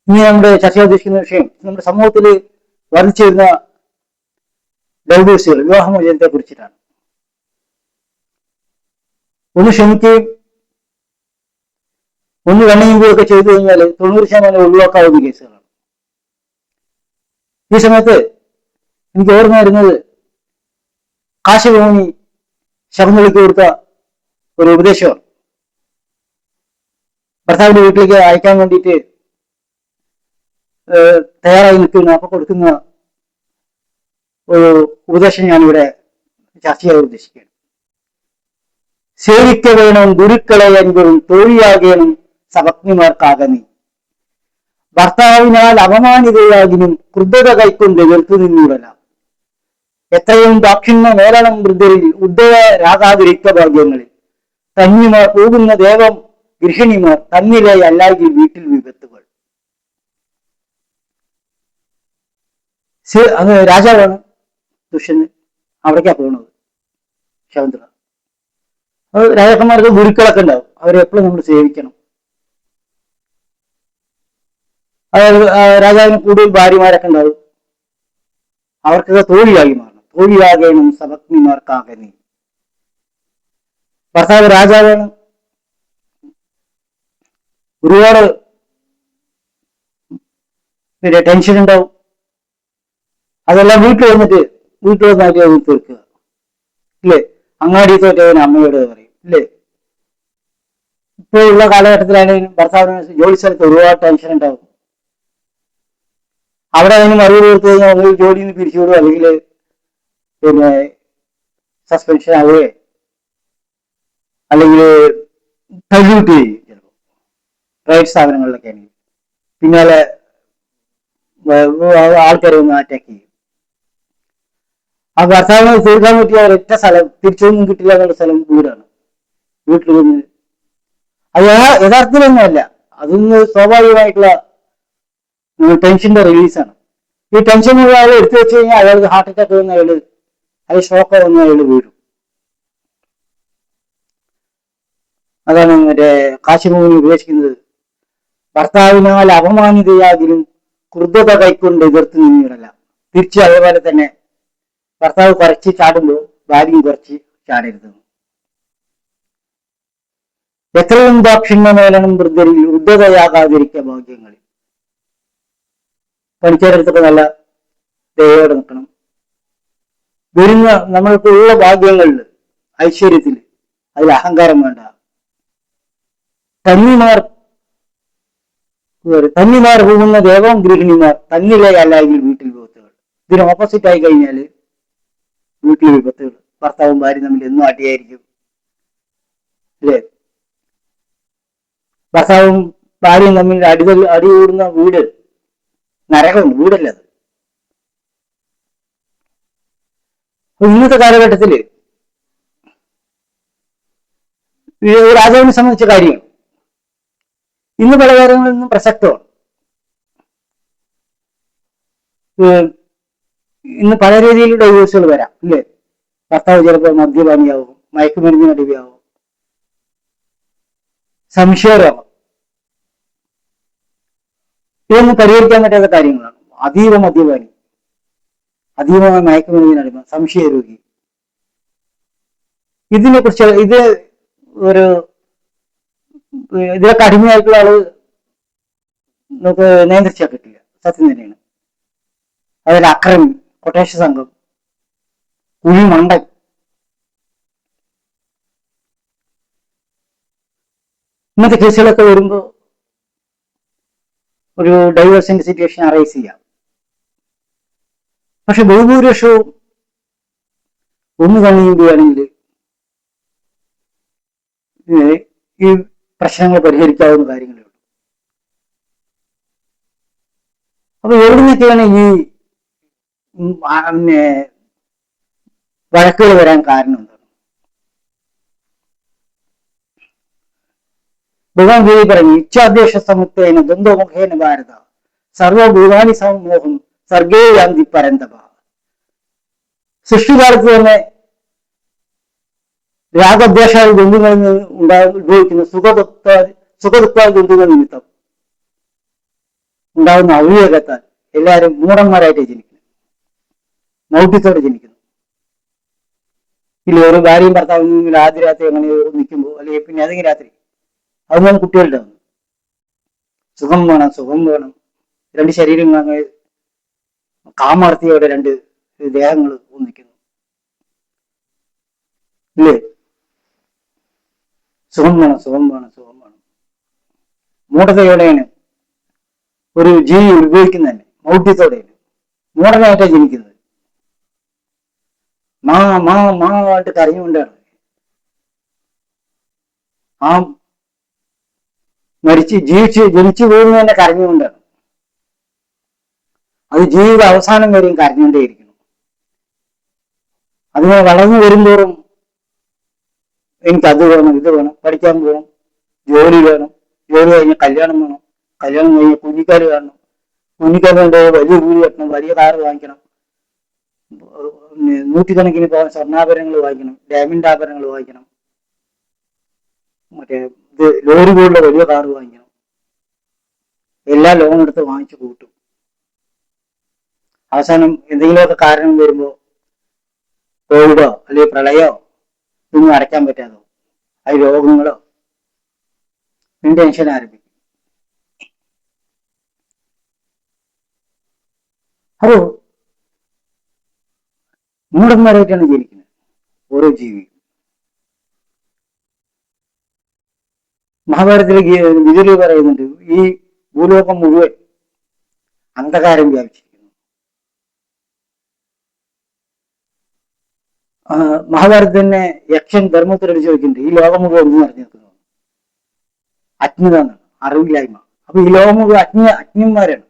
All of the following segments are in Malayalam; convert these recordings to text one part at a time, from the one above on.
ഇനി നമ്മുടെ ചർച്ച ഉദ്ദേശിക്കുന്ന വിഷയം നമ്മുടെ സമൂഹത്തിൽ വർദ്ധിച്ചു വരുന്ന ഡൈവേഴ്സുകൾ, വിവാഹമോചനത്തെ കുറിച്ചിട്ടാണ്. ഒന്ന് ക്ഷമിക്കുകയും ഒന്ന് കണ്ണീമ്പുകയൊക്കെ ചെയ്തു കഴിഞ്ഞാൽ 90% ഒഴിവാക്കാവുന്ന കേസുകളാണ്. ഈ സമയത്ത് എനിക്ക് ഓർമ്മ വരുന്നത് കാശിഭൂമി ശബരിമലയ്ക്ക് കൊടുത്ത ഒരു ഉപദേശമാണ്. ഭർത്താവിന്റെ വീട്ടിലേക്ക് അയക്കാൻ വേണ്ടിയിട്ട് തയ്യാറായി നിൽക്കുന്ന, അപ്പൊ കൊടുക്കുന്ന ഒരു ഉപദേശം ഞാനിവിടെ ചർച്ച ചെയ്യാൻ ഉദ്ദേശിക്കുകയാണ്. സേവിക്ക വേണം ഗുരുക്കളെ അൻപതും തോഴിയാകേണം സപത്നിമാർക്കാകനി. ഭർത്താവിനാൽ അപമാനിതയാകിനും ക്രുദ്ധത കൈക്കൊണ്ട് എതിർത്തു നിന്നിടല. എത്രയും ദാക്ഷിണ്യ മേലണം വൃദ്ധരിൽ ഉദ്ധവരാകാതിരിക്ക ഭാഗ്യങ്ങളിൽ. തന്നിമാർ പോകുന്ന ദേവം ഗൃഹിണിമാർ തന്നിലെ അല്ലായെങ്കിൽ വീട്ടിൽ വിപത്തുകൾ. അത് രാജാവാണ് ദുഷ്യന്, അവിടേക്കാ പോകുന്നത് ശകുന്തള. അത് രാജാക്കന്മാർക്ക് ഗുരുക്കളൊക്കെ ഉണ്ടാവും, അവരെ എപ്പോഴും നമ്മൾ സേവിക്കണം. അതായത് രാജാവിന് കൂടുതൽ ഭാര്യമാരൊക്കെ ഉണ്ടാവും, അവർക്കൊക്കെ തോഴിയായി മാറണം. തോഴിയാകണം സപത്നിമാർക്കാകനി. ഭർത്താവ് രാജാവാണ്, ഒരുപാട് ടെൻഷൻ ഉണ്ടാവും. അതെല്ലാം വീട്ടിൽ വന്നിട്ട് തീർക്കുക ഇല്ലേ? അങ്ങാടി തോറ്റവന് അമ്മയോട് പറയും ഇല്ലേ? ഇപ്പോഴുള്ള കാലഘട്ടത്തിലാണെങ്കിലും ഭർത്താവിന് ജോലി സ്ഥലത്ത് ഒരുപാട് ടെൻഷൻ ഉണ്ടാവും. അവിടെ അതിന് മറുപടി കൊടുത്തു കഴിഞ്ഞാൽ ഒന്നുകിൽ ജോലിയിൽ നിന്ന് പിരിച്ചുവിടുക, അല്ലെങ്കിൽ പിന്നെ സസ്പെൻഷൻ ആവുകയോ അല്ലെങ്കിൽ സല്യൂട്ട് ചെയ്യും. ചിലപ്പോൾ പ്രൈവറ്റ് സ്ഥാപനങ്ങളിലൊക്കെ ആണെങ്കിൽ പിന്നാലെ ആൾക്കാരെ ഒന്ന് അറ്റാക്ക് ചെയ്യും. ആ ഭർത്താവിനെ തീർക്കാൻ പറ്റിയ ഒരൊറ്റ സ്ഥലം, തിരിച്ചൊന്നും കിട്ടില്ല എന്നുള്ള സ്ഥലം വീടാണ്. വീട്ടിൽ നിന്ന് അത് യഥാർത്ഥത്തിലൊന്നുമല്ല, അതൊന്ന് സ്വാഭാവികമായിട്ടുള്ള ടെൻഷന്റെ റിലീസാണ്. ഈ ടെൻഷൻ മുഴുവൻ അയാൾ എടുത്തു വെച്ച് കഴിഞ്ഞാൽ അയാൾക്ക് ഹാർട്ട് അറ്റാക്ക് വന്ന അയാൾ ഷോക്ക് വന്ന അയാൾ വീഴും. അതാണ് മറ്റേ കാശിഭൂമി ഉപദേശിക്കുന്നത്. ഭർത്താവിനാൽ അപമാനിതയാകിലും ക്രുദ്ധത കൈക്കൊണ്ട് എതിർത്ത് നിന്നിടല. തിരിച്ചു അതേപോലെ തന്നെ ഭർത്താവ് കുറച്ച് ചാടുമ്പോൾ ഭാര്യയും കുറച്ച് ചാടരുത്. എത്രയും ദാക്ഷിണ്യ മേലണം വൃദ്ധരിൽ ഉദ്ധതയാകാതിരിക്ക ഭാഗ്യങ്ങളിൽ. പണിക്കാരെടുത്തൊക്കെ നല്ല ദയോടെ നിൽക്കണം. വരുന്ന നമ്മൾക്ക് ഉള്ള ഭാഗ്യങ്ങളിൽ, ഐശ്വര്യത്തിൽ, അതിൽ അഹങ്കാരം വേണ്ട. തന്നിമാർ പോകുന്ന ദേവം ഗൃഹിണിമാർ തന്നിലെ അല്ലായെങ്കിൽ വീട്ടിൽ വിപത്തുകൾ. ഇതിന് ഓപ്പോസിറ്റ് ആയി കഴിഞ്ഞാൽ വീട്ടിൽ വിപത്തുകൾ. ഭർത്താവും ഭാര്യയും തമ്മിൽ എന്നും അടിയായിരിക്കും അല്ലേ? ഭർത്താവും ഭാര്യയും തമ്മിൽ അടി കൂടുന്ന വീട് നരകമാണ്, വീടല്ല അത്. ഇന്നത്തെ കാലഘട്ടത്തില് രാജാവിനെ സംബന്ധിച്ച കാര്യമാണ്. ഇന്ന് പല കാര്യങ്ങളിൽ നിന്നും പ്രസക്തമാണ്. ഇന്ന് പല രീതിയിൽ ഡൈവേഴ്സുകൾ വരാം ഇല്ലേ? ഭർത്താവ് ചിലപ്പോൾ മദ്യപാനിയാവും, മയക്കുമരുന്നിന് അടിമയാവും, സംശയരോഗം, ഇതൊന്നും പരിഹരിക്കാൻ പറ്റാത്ത കാര്യങ്ങളാണ്. അതീവ മദ്യപാനി, അതീവമായ മയക്കുമരുന്നിന് അടിമ, സംശയരോഗി, ഇതിനെ കുറിച്ച് ഇതിലൊക്കെ അടിമയായിട്ടുള്ള ആള് നമുക്ക് നിയന്ത്രിച്ചാൽ കിട്ടില്ല. സത്യം തന്നെയാണ്. അതിൽ അക്രമി, കൊട്ടേഷ സംഘം, കുഴിമണ്ടൻ, ഇന്നത്തെ കേസുകളൊക്കെ വരുമ്പോൾ ഒരു ഡൈവേഴ്സിന്റെ സിറ്റുവേഷൻ അറൈസ് ചെയ്യാം. പക്ഷെ ബഹുഭൂരിപക്ഷവും ഒന്ന് കഴിയുകയാണെങ്കിൽ ഈ പ്രശ്നങ്ങൾ പരിഹരിക്കാവുന്ന കാര്യങ്ങളേ ഉള്ളൂ. അപ്പൊ എവിടെ നിന്നൊക്കെയാണ് ഈ വഴക്കുകൾ വരാൻ കാരണം എന്താണ്? ഭഗവാൻ ഗീതി പറഞ്ഞു, ഇച്ഛാദ്വേഷ സമുത്തേന ദ്വന്ദ്വമുഖേന ഭാരത സർവഭൂതാനി സമൂഹം സർഗേ യാന്തി പരന്തഭ. സൃഷ്ടികാലത്ത് തന്നെ രാഗദ്വേഷാദി ദ്വന്ദ്ങ്ങളിൽ നിന്ന് ഉദ്ഭവിക്കുന്ന സുഖദുഃഖാദി ദ്വന്ദ്ങ്ങൾ നിമിത്തം ഉണ്ടാകുന്ന അവിവേകത്താൽ എല്ലാവരും മൂടന്മാരായിട്ട് ജനിക്കുന്നു, മൗഢ്യത്തോടെ ജനിക്കുന്നു. ഇല്ല, ഒരു ഭാര്യയും ഭർത്താവും ആദ്യ രാത്രി അങ്ങനെ നിൽക്കുമ്പോൾ, അല്ലെങ്കിൽ പിന്നെ ഏതെങ്കിലും രാത്രി അതുപോലെ കുട്ടികളുടെ വന്നു സുഖം വേണം, സുഖം വേണം, രണ്ട് ശരീരം അങ്ങനെ കാമാർത്തിയോടെ രണ്ട് ദേഹങ്ങൾ ഒന്നിക്കുന്നു, ഇല്ലേ? സുഖം വേണം, സുഖം വേണം, സുഖം വേണം. മൂഢതയോടെയാണ് ഒരു ജീവി ഉപയോഗിക്കുന്നത് തന്നെ, മൗഢ്യത്തോടെയാണ്, മൂഢനായിട്ടാണ് ജനിക്കുന്നത്. മായിട്ട് കരഞ്ഞുകൊണ്ടാണ് ആ ജനിച്ചു വീഴുന്നത് തന്നെ കരഞ്ഞുകൊണ്ടാണ്. അത് ജീവിത അവസാനം വരെയും കരഞ്ഞുകൊണ്ടേയിരിക്കുന്നു. അതിനെ വളർന്നു വരുന്തോറും എനിക്ക് അത് വേണം, ഇത് വേണം, പഠിക്കാൻ പോകണം, ജോലി വേണം, ജോലി കഴിഞ്ഞ് കല്യാണം വേണം, കല്യാണം കഴിഞ്ഞ് കുഞ്ഞിക്കാല് കാണണം, കുഞ്ഞിക്കാല് കൊണ്ട് വലിയ വീട് കെട്ടണം, വലിയ കാറ് വാങ്ങിക്കണം, നൂറ്റിക്കണക്കിന് പോകാൻ സ്വർണ്ണാഭരണങ്ങൾ വാങ്ങിക്കണം, ഡയമണ്ട് ആഭരണങ്ങൾ വാങ്ങിക്കണം, മറ്റേ ഇത് ലോറി പോലുള്ള വലിയ കാറ് വാങ്ങിക്കണം, എല്ലാ ലോൺ എടുത്ത് വാങ്ങിച്ചു കൂട്ടും. അവസാനം എന്തെങ്കിലുമൊക്കെ കാരണം വരുമ്പോ കോവിഡോ അല്ലെങ്കിൽ പ്രളയോ ഇതൊന്നും അടയ്ക്കാൻ പറ്റാതോ, അത് രോഗങ്ങളോ, ടെൻഷൻ ആരംഭിക്കും. അത് മൂഢന്മാരായിട്ടാണ് ജനിക്കുന്നത് ഓരോ ജീവിയും. മഹാഭാരതത്തിലെ വിദുരർ പറയുന്നുണ്ട്, ഈ ഭൂലോകം മുഴുവൻ അന്ധകാരം വ്യാപിച്ചിരിക്കുന്നു. മഹാഭാരതത്തിൽ തന്നെ യക്ഷൻ ധർമ്മത്തിനോട് ചോദിക്കുന്നുണ്ട്, ഈ ലോകം മുഴുവൻ ഒന്നും നിറഞ്ഞു നിൽക്കുന്നു, അജ്ഞത എന്നാണ്, അറിവില്ലായ്മ. അപ്പൊ ഈ ലോകം മുഴുവൻ അജ്ഞന്മാരാണ്.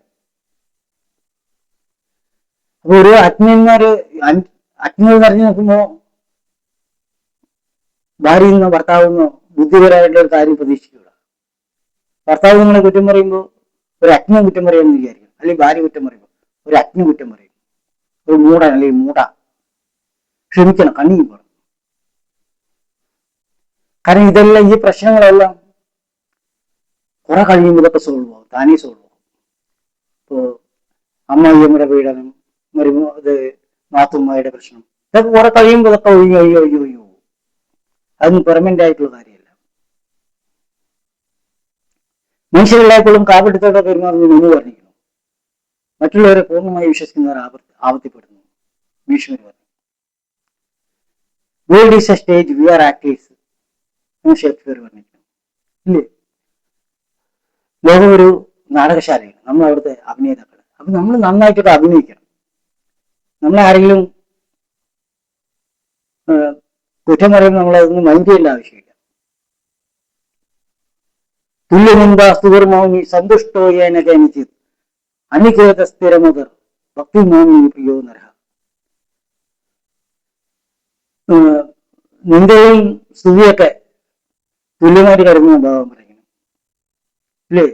അപ്പൊ ഒരു അജ്ഞന്മാര് അജ്ഞത നിറഞ്ഞു നിൽക്കുമ്പോ ഭാര്യയിൽ നിന്നോ ഭർത്താവിൽ നിന്നോ ബുദ്ധിപരമായിട്ടുള്ള ഒരു കാര്യം പ്രതീക്ഷിക്കുക. ഭർത്താവ് നിങ്ങളെ കുറ്റം പറയുമ്പോൾ ഒരു അജ്ഞം കുറ്റം പറയാമെന്ന് വിചാരിക്കും, അല്ലെങ്കിൽ ഭാര്യ കുറ്റം പറയുമ്പോൾ ഒരു അജ്ഞം കുറ്റം പറയും, ഒരു മൂടൻ അല്ലെങ്കിൽ മൂട. ക്ഷമിക്കണം, കണ്ണീർ പറയും. കാരണം ഇതെല്ലാം, ഈ പ്രശ്നങ്ങളെല്ലാം കുറെ കഴിയുമ്പോൾ ഇതൊക്കെ സോൾവ് ആവും, താനേ സോൾവ് ആവും. ഇപ്പോ അമ്മായിയമ്മയുടെ പീഡനം, ഇത് നാത്തുമ്മയുടെ പ്രശ്നം, ഇതൊക്കെ കുറെ കഴിയുമ്പോൾ ഇതൊക്കെ ഒഴിയോ. അതൊന്നും പെർമനന്റ് ആയിട്ടുള്ള കാര്യമല്ല. മനുഷ്യരെല്ലായ്പ്പോഴും കാപട്യത്തോടെ പെരുമാറുന്നു എന്ന് പറഞ്ഞിരിക്കുന്നു. മറ്റുള്ളവരെ പൂർണ്ണമായി വിശ്വസിക്കുന്നവർ ആപത്തിപ്പെടുന്നു. ഭീഷ്മർ പറഞ്ഞു, world is a stage, we are actors എന്ന് ഷേക്സ്പിയർ പറഞ്ഞിരിക്കുന്നു, ഇല്ലേ? ലോകം ഒരു നാടകശാലയാണ്, നമ്മൾ അവിടുത്തെ അഭിനേതാക്കൾ. അപ്പൊ നമ്മൾ നന്നായിട്ടൊക്കെ അഭിനയിക്കണം. നമ്മളെ ആരെങ്കിലും കുറ്റം പറയുമ്പോൾ നമ്മളതൊന്നും മൈൻഡ് ചെയ്യേണ്ട ആവശ്യമില്ല. തുല്യനിന്ദ സുവർമൗനി സന്തുഷ്ടോ യേന കേനചിത് അനികേത സ്ഥിരമുതർ ഭക്തി മൗനി പ്രിയോ നരഹ. നിന്ദയും സ്തുതിയൊക്കെ തുല്യമായിട്ട് കരുതുന്ന ഭാവം പറയുന്നു, ഇല്ലേ?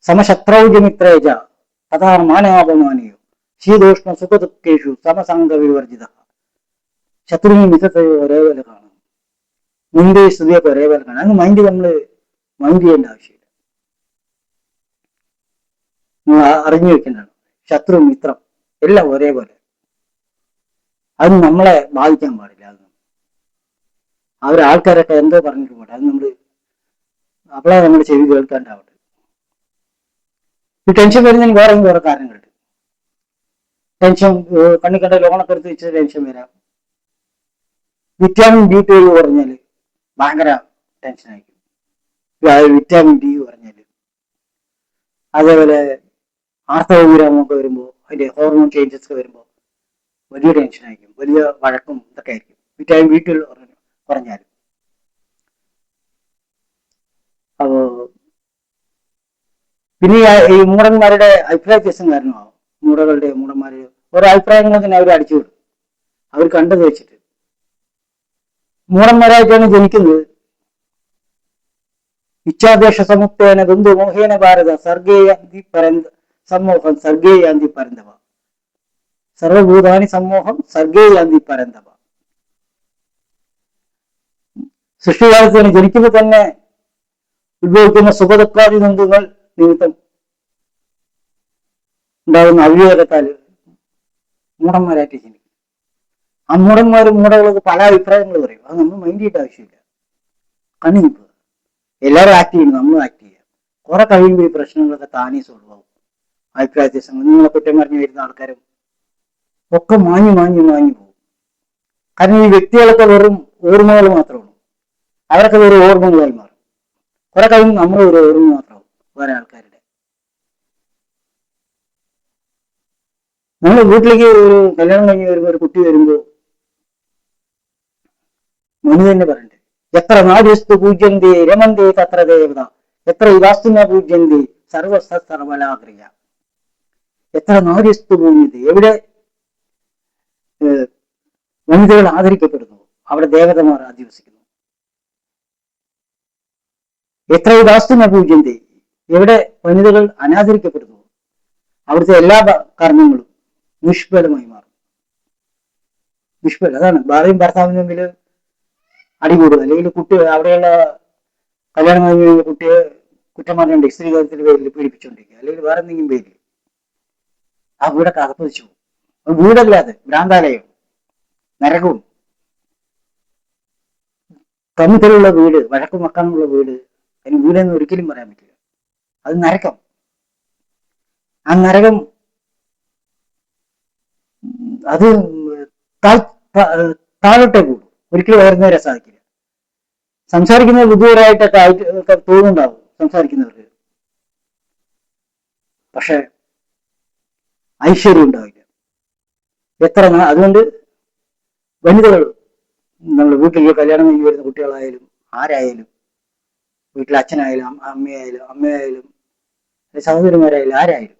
സമശത്രൗജമിത്രേജ തഥാ മാനാപമാനിയോ ശീതോഷ്ണ സുഖദുഃഖേഷു സമസംഗ വിവർജിത. ശത്രുവിന് മിതത്തെയോ ഒരേപോലെ കാണും, നിന്റെ സ്തുതിയൊക്കെ ഒരേപോലെ കാണും. അത് മൈൻഡ് ചെയ്യേണ്ട ആവശ്യമില്ല. നിങ്ങൾ അറിഞ്ഞു വെക്കേണ്ടതാണ്, ശത്രു മിത്രം എല്ലാം ഒരേപോലെ. അത് നമ്മളെ ബാധിക്കാൻ പാടില്ല. അത് അവരാൾക്കാരൊക്കെ എന്തോ പറഞ്ഞിട്ട് പോട്ടെ, അത് അപ്പോഴാ നമ്മുടെ ചെവി കേൾക്കാണ്ടാവട്ടെ. ഈ ടെൻഷൻ വരുന്നതിന് വേറെ കാരണങ്ങളുണ്ട്. ടെൻഷൻ കണ്ണി കണ്ട ലോണൊക്കെ എടുത്ത് വെച്ച് ടെൻഷൻ വരാം. വിറ്റാമിൻ D12 കുറഞ്ഞാൽ ഭയങ്കര ടെൻഷൻ ആയിരിക്കും. വിറ്റാമിൻ D കുറഞ്ഞാല്, അതേപോലെ ആർത്തവവിരാമമൊക്കെ വരുമ്പോൾ, അതിന്റെ ഹോർമോൺ ചേഞ്ചസ് ഒക്കെ വരുമ്പോൾ വലിയ ടെൻഷൻ ആയിരിക്കും, വലിയ വഴക്കും ഇതൊക്കെ ആയിരിക്കും വിറ്റാമിൻ B12 കുറഞ്ഞാൽ. അപ്പോ പിന്നെ ഈ മൂടന്മാരുടെ അഭിപ്രായ വ്യത്യാസം കാരണമാവും. മൂടന്മാര് ഓരോ അഭിപ്രായങ്ങൾ തന്നെ അവർ അടിച്ചുവിടും, അവർ കണ്ടത് വെച്ചിട്ട്. മൂടന്മാരായിട്ടാണ് ജനിക്കുന്നത്. ഇച്ഛാദേശ സമുത്തേന ബന്ധു മോഹേന ഭാരത സർഗേയാന്തി സമൂഹം സർഗേയാന്തി പരന്തവ. സർവഭൂതാനി സമൂഹം സർഗേയാന്തി പരന്തവ. സൃഷ്ടികാലത്ത് തന്നെ ജനിക്കുമ്പോൾ തന്നെ ഉത്ഭവിക്കുന്ന സുഖദുഃഖാദി നന്ദുകൾ നിമിത്തം ഉണ്ടാകുന്ന അവിവേകത്താല് മൂടന്മാരായിട്ട് ചിന്തിക്കും. ആ മൂടന്മാരും മൂടകളൊക്കെ പല അഭിപ്രായങ്ങൾ പറയും. അത് നമ്മൾ മൈൻഡ് ചെയ്യേണ്ട ആവശ്യമില്ല. കണ്ണി നിൽക്കുക. എല്ലാവരും ആക്ട് ചെയ്യുന്നു, നമ്മളും ആക്ട് ചെയ്യുക. കുറെ കഴിയുമ്പോൾ ഈ പ്രശ്നങ്ങളൊക്കെ താനേ സോൾവ് ആവും. അഭിപ്രായ വ്യത്യാസങ്ങൾ, നിങ്ങളെ കുറ്റം പറഞ്ഞു വരുന്ന ആൾക്കാരും ഒക്കെ മാഞ്ഞു പോകും. കാരണം ഈ വ്യക്തികളൊക്കെ വെറും ഓർമ്മകൾ മാത്രമാണ്. അവരൊക്കെ വെറും ഓർമ്മകളായി മാറും. കുറെ കഴിയുമ്പോൾ നമ്മൾ ഒരു ഓർമ്മ മാത്രമാവും വേറെ ആൾക്കാരുടെ. നമ്മൾ വീട്ടിലേക്ക് ഒരു കല്യാണം കഴിഞ്ഞ് വരുമ്പോൾ ഒരു കുട്ടി വരുമ്പോൾ മനു തന്നെ പറയണ്ടേ, എത്ര നാര്യസ്തു പൂജ്യന്തേ രമന്തേ തത്ര ദേവത, എത്ര ഇതാസ്തുന പൂജ്യന്തേ സർവസർവലാക്രിയ. എത്ര നാര്യസ്തു പൂജ്യത, എവിടെ വനിതകൾ ആദരിക്കപ്പെടുന്നു അവിടെ ദേവതമാർ അധിവസിക്കുന്നു. എത്ര ഇതാസ്തുന പൂജ്യന്തേ, എവിടെ വനിതകൾ അനാദരിക്കപ്പെടുന്നു അവിടുത്തെ എല്ലാ കർമ്മങ്ങളും നിഷ്ഫലമായി മാറും. നിഷ്ഫലം. അതാണ് ഭാര്യയും ഭർത്താവിനും തമ്മിൽ അടികൂടുക, അല്ലെങ്കിൽ കുട്ടി അവിടെയുള്ള കല്യാണം കഴിഞ്ഞ കുട്ടിയെ കുറ്റം പറഞ്ഞുകൊണ്ട് സ്ത്രീ കാര്യത്തിന്റെ പേരിൽ പീഡിപ്പിച്ചുകൊണ്ടിരിക്കുക, അല്ലെങ്കിൽ വേറെ എന്തെങ്കിലും പേരിൽ ആ വീടൊക്കെ അകപ്പതിച്ചു പോകും. വീടല്ലാതെ ഭ്രാന്താലയം, നരകവും. തമ്മിലുള്ള വീട്, വഴക്കും വക്കാനുള്ള വീട്, അതിന് വീടെന്ന് ഒരിക്കലും പറയാൻ പറ്റില്ല. അത് നരകം. ആ നരകം അത് താഴോട്ടേ കൂടും, ഒരിക്കലും ഉയർന്നു വരാൻ സാധിക്കില്ല. സംസാരിക്കുന്നത് ബുദ്ധിപരമായിട്ടൊക്കെ തോന്നുന്നുണ്ടാവും സംസാരിക്കുന്നവർക്ക്, പക്ഷെ ഐശ്വര്യം ഉണ്ടാവില്ല. എത്ര അതുകൊണ്ട് വനിതകൾ, നമ്മൾ വീട്ടിൽ കല്യാണം കഴിഞ്ഞ് വരുന്ന കുട്ടികളായാലും ആരായാലും, വീട്ടിലെ അച്ഛനായാലും അമ്മയായാലും സഹോദരിമാരായാലും ആരായാലും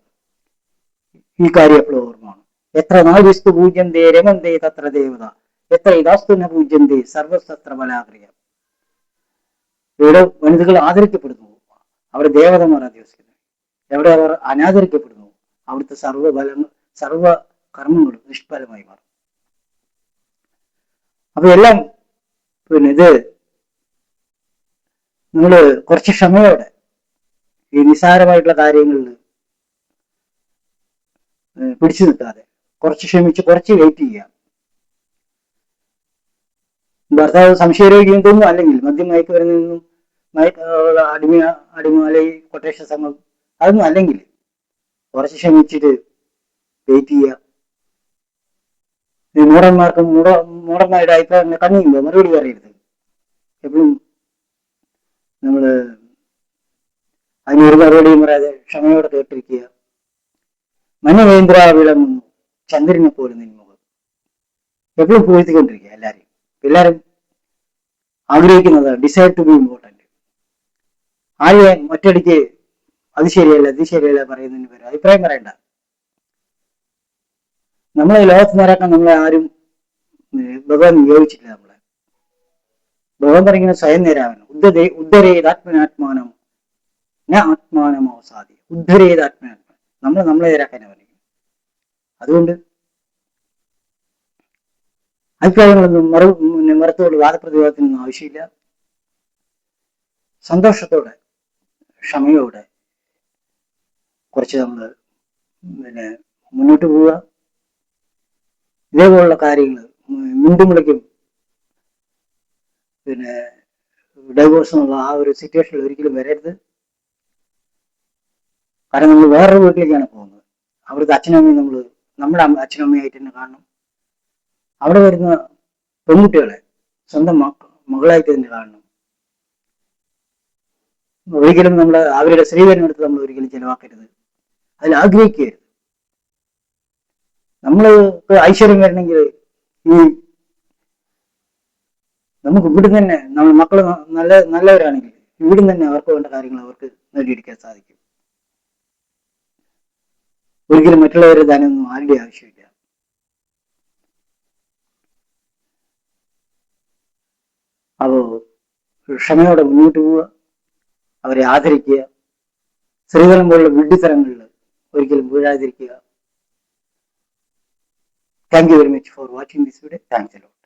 ഈ കാര്യം എപ്പോഴും ഓർമ്മയാണ്. എത്ര നാര്യസ്തു പൂജ്യന്തേ രമന്തേ തത്ര ദേവത, എത്ര ഇതാസ്തുന പൂജ്യന്തേ സർവസത്ര ബലാക്രിയ. ഇവിടെ വനിതകൾ ആദരിക്കപ്പെടുന്നു അവിടെ ദേവതമാർ അധിവസിക്കുന്നു. എവിടെ അവർ അനാദരിക്കപ്പെടുന്നു അവിടുത്തെ സർവ കർമ്മങ്ങളും നിഷ്ഫലമായി മാറും. അപ്പൊ എല്ലാം ഇത് നിങ്ങൾ കുറച്ച് ക്ഷമയോടെ ഈ നിസ്സാരമായിട്ടുള്ള കാര്യങ്ങളിൽ പിടിച്ചു നിൽക്കാതെ കുറച്ച് ക്ഷമിച്ച് കുറച്ച് വെയിറ്റ് ചെയ്യുക. ഭർത്താവ് സംശയരോഗിയും തോന്നും, അല്ലെങ്കിൽ മദ്യം മയക്കുമരുന്നിൽ അടിമ അല്ലെങ്കിൽ കൊട്ടേഷൻ സംഘം അതൊന്നും അല്ലെങ്കിൽ കുറച്ച് ക്ഷമിച്ചിട്ട് വെയിറ്റ് ചെയ്യുക. മൂടന്മാരുടെ അഭിപ്രായങ്ങൾ കണ്ണിയുമ്പോൾ മറുപടി പറയരുത്. എപ്പോഴും നമ്മള് അതിനൊരു മറുപടിയും പറയാതെ ക്ഷമയോടെ കേട്ടിരിക്കുക. മനവേന്ദ്ര വിളങ്ങുന്നു ചന്ദ്രനെ പോലെ നിന്മുഖം. എപ്പോഴും പൂഴ്ത്തിക്കൊണ്ടിരിക്കുക. എല്ലാരും ആഗ്രഹിക്കുന്നത് ഡിസൈഡ് ടു ബി ഇമ്പോർട്ടന്റ്. ആരെയും ഒറ്റയടിക്ക് അത് ശരിയല്ല പറയുന്നതിന് പേര് അഭിപ്രായം പറയണ്ട. നമ്മളെ ലോകത്ത് നേരാക്കാൻ നമ്മളെ ആരും ഭഗവാൻ നിയോഗിച്ചിട്ടില്ല. ഭഗവാൻ പറയുന്നത് സ്വയം നേരാവണം. ഉദ്ധരേതാത്മനാത്മാനം ഞാൻ ആത്മാനമോ സാധി. ഉദ്ധരേതാത്മനാത്മാനം, നമ്മളെ നേരാക്കാനാ പറയുന്നത്. അതുകൊണ്ട് അഭിപ്രായങ്ങളൊന്നും മറുത്തോട് വാദപ്രതിവാദത്തിനൊന്നും ആവശ്യമില്ല. സന്തോഷത്തോടെ ക്ഷമയോടെ കുറച്ച് നമ്മൾ മുന്നോട്ട് പോവുക. ഇതേപോലുള്ള കാര്യങ്ങൾ മുണ്ടുമുളയ്ക്കും ഡൈവോഴ്സ് എന്നുള്ള ആ ഒരു സിറ്റുവേഷനിൽ ഒരിക്കലും വരരുത്. കാരണം നമ്മൾ വേറൊരു വീട്ടിലേക്കാണ് പോകുന്നത്. അവിടുത്തെ അച്ഛനമ്മയും നമ്മുടെ അച്ഛനമ്മയായിട്ട് തന്നെ കാണണം. അവിടെ വരുന്ന പെൺകുട്ടികളെ സ്വന്തം മകളായിട്ട് തന്നെ കാണണം. ഒരിക്കലും അവരുടെ സ്ത്രീധനെടുത്ത് നമ്മൾ ഒരിക്കലും ചെലവാക്കരുത്. അതിൽ ആഗ്രഹിക്കരുത്. നമ്മൾക്ക് ഐശ്വര്യം വരണമെങ്കിൽ നമുക്ക് ഇവിടുന്ന് തന്നെ നമ്മൾ മക്കൾ നല്ലവരാണെങ്കിൽ ഇവിടുന്ന് തന്നെ അവർക്ക് വേണ്ട കാര്യങ്ങൾ അവർക്ക് നേടിയെടുക്കാൻ സാധിക്കും. ഒരിക്കലും മറ്റുള്ളവരുടെ ധനമൊന്നും ആരുടെ ആവശ്യമില്ല. അപ്പോൾ ക്ഷമയോടെ മുന്നോട്ട് പോവുക, അവരെ ആദരിക്കുക, സ്ത്രീധനം പോലുള്ള വിഡ്ഢിത്തരങ്ങളിൽ ഒരിക്കലും വീഴാതിരിക്കുക. Thank you very much for watching this video. Thanks a lot.